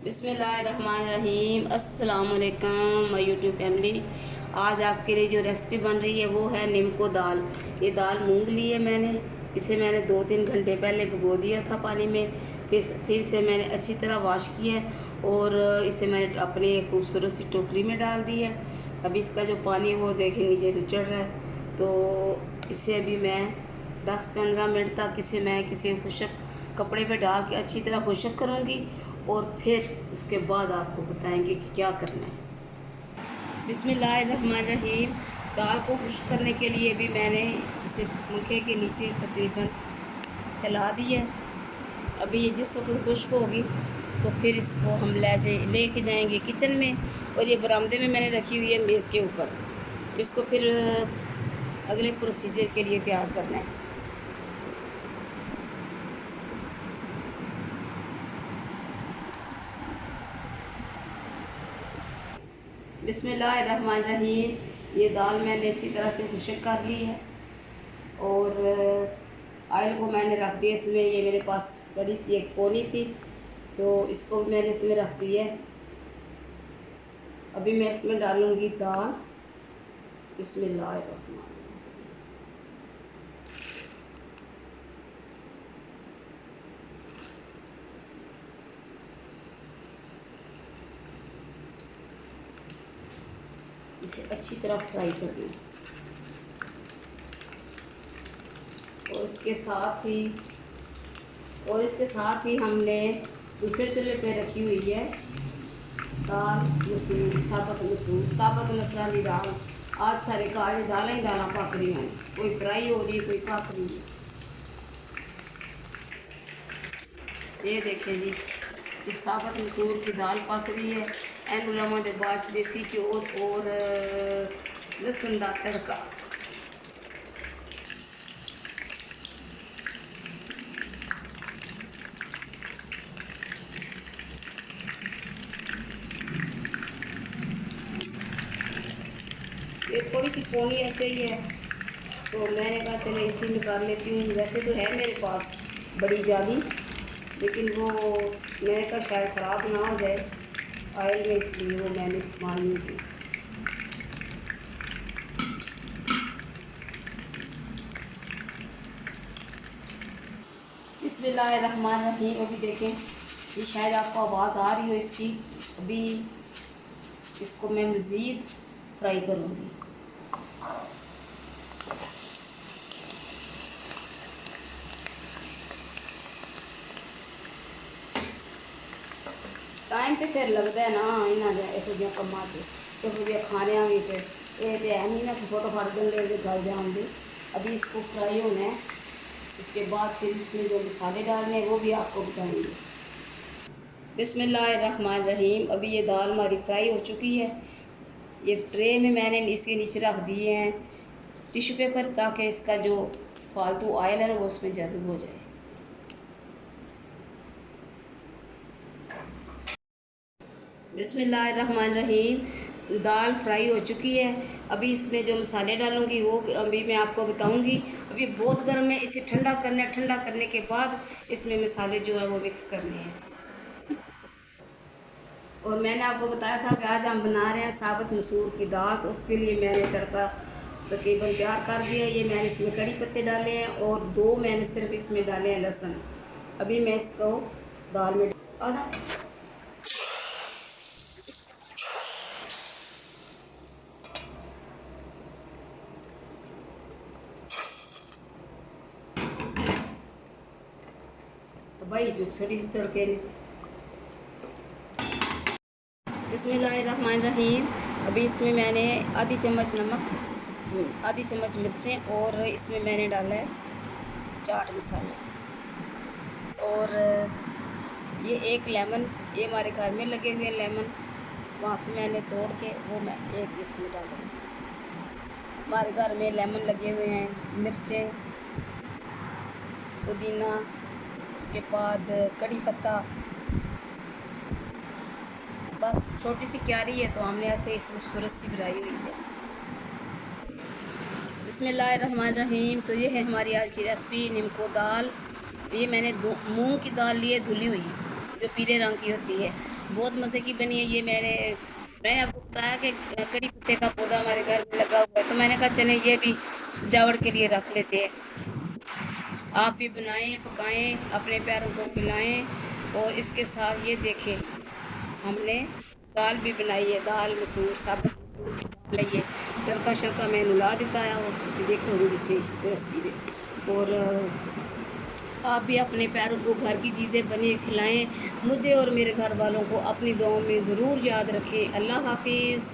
बिस्मिल्लाहिर्रहमानिर्रहीम। अस्सलाम वालेकुम माय यूट्यूब फैमिली। आज आपके लिए जो रेसिपी बन रही है वो है नीमको दाल। ये दाल मूंग ली है मैंने। इसे मैंने 2-3 घंटे पहले भिगो दिया था पानी में। फिर इसे मैंने अच्छी तरह वॉश किया है और इसे मैंने अपनी खूबसूरत सी टोकरी में डाल दी है। अभी इसका जो पानी है वो देखें नीचे चढ़ रहा है। तो इसे अभी मैं 10-15 मिनट तक इसे मैं किसी खुशक कपड़े पे डाल के अच्छी तरह खुशक करूँगी और फिर उसके बाद आपको बताएंगे कि क्या करना है। बिस्मिल्लाहिर्रहमानिर्रहीम। दाल को खुश्क करने के लिए भी मैंने इसे पंखे के नीचे तकरीबन फैला दी है। अभी ये जिस वक्त खुश्क होगी तो फिर इसको हम लेके जाएंगे किचन में, और ये बरामदे में मैंने रखी हुई है मेज़ के ऊपर। इसको फिर अगले प्रोसीजर के लिए तैयार करना है। बिस्मिल्लाहिर्रहमानिर्रहीम। ये दाल मैंने अच्छी तरह से खुश्क कर ली है और ऑयल को मैंने रख दिया इसमें। ये मेरे पास बड़ी सी एक पोनी थी तो इसको भी मैंने इसमें रख दिया है। अभी मैं इसमें डालूँगी दाल। बिस्मिल्लाहिर्रहमानिर्रहीम। इसे अच्छी तरह फ्राई करना है और इसके साथ ही हमने दूसरे चूल्हे पे रखी हुई है दाल मसूर, साबुत मसाली दाल। आज सारे काले दालें ही दालें पक रही हैं, कोई फ्राई हो रही है कोई पक रही है। ये देखें जी, ये साबुत मसूर की दाल पक रही है। एन उलमा के बाद देसी घ्यो और लहसुन का तड़का। ये थोड़ी सी पोनी ऐसे ही है तो मैंने कहा चलो इसी निकाल लेती हूँ। वैसे तो है मेरे पास बड़ी जाली, लेकिन वो मैंने कहा शायद ख़राब ना हो जाए ऑयल में, इसलिए वो मैंने इस्तेमाल नहीं की। बिस्मिल्लाहिर्रहमानिर्रहीम। अभी देखें, ये शायद आपको आवाज़ आ रही हो इसकी। अभी इसको मैं मज़ीद फ्राई करूँगी। टाइम तो फिर लगता है ना इन्होंने ऐसे जो कम्मा से तो फिर खाने में से ये तो है नहीं ना कि फोटो फाट गंदे गल जाएंगे। अभी इसको फ्राई होना है, इसके बाद फिर इसमें जो मसाले डालने हैं वो भी आपको बताएंगे। बिस्मिल्लाहिर्रहमानिर्रहीम। अभी ये दाल हमारी फ्राई हो चुकी है। ये ट्रे में मैंने इसके नीचे रख दिए हैं टिश्यू पेपर, ताकि इसका जो फालतू ऑयल है वो उसमें जज़ब हो जाए। बिस्मिल्लाहिर्रहमानिर्रहीम। दाल फ्राई हो चुकी है। अभी इसमें जो मसाले डालूंगी वो अभी मैं आपको बताऊंगी। अभी बहुत गर्म है, इसे ठंडा करना है। ठंडा करने के बाद इसमें मसाले जो है वो मिक्स करने हैं। और मैंने आपको बताया था कि आज हम बना रहे हैं साबुत मसूर की दाल, तो उसके लिए मैंने तड़का तकरीबन तैयार कर दिया है। ये मैंने इसमें कड़ी पत्ते डाले हैं और 2 मैंने सिर्फ इसमें डाले हैं लहसुन। अभी मैं इसको दाल में तो भाई जो सड़ी सी तड़के ने। बिस्मिल्लाहिर्रहमानिर्रहीम। अभी इसमें मैंने आधी चम्मच नमक, आधी चम्मच मिर्चें और इसमें मैंने डाला है चाट मसाला। और ये एक लेमन, ये हमारे घर में लगे हुए लेमन, वहाँ से मैंने तोड़ के वो मैं एक इसमें डालूँगी। हमारे घर में लेमन लगे हुए हैं, मिर्चें, पुदीना, उसके बाद कड़ी पत्ता। बस छोटी सी क्यारी है तो हमने ऐसे एक खूबसूरत सी बनाई हुई है। बिस्मिल्लाहिर्रहमानिर्रहीम। तो ये है हमारी आज की रेसिपी नीमको दाल। ये मैंने मूंग की दाल ली है धुली हुई, जो पीले रंग की होती है। बहुत मज़े की बनी है ये। मैंने आपको बताया कि कड़ी पत्ते का पौधा हमारे घर में लगा हुआ है, तो मैंने कहा चले ये भी सजावट के लिए रख लेते हैं। आप भी बनाएं, पकाएं, अपने प्यारों को खिलाएं। और इसके साथ ये देखें, हमने दाल भी बनाई है, दाल मसूर साबुत मसूर की दाल है ये। तड़का शड़का मैं ला देता है और तुम देखो बच्चे रेसिपी दे। और आप भी अपने प्यारों को घर की चीज़ें बनी खिलाएं। मुझे और मेरे घर वालों को अपनी दुआओं में ज़रूर याद रखें। अल्लाह हाफिज़।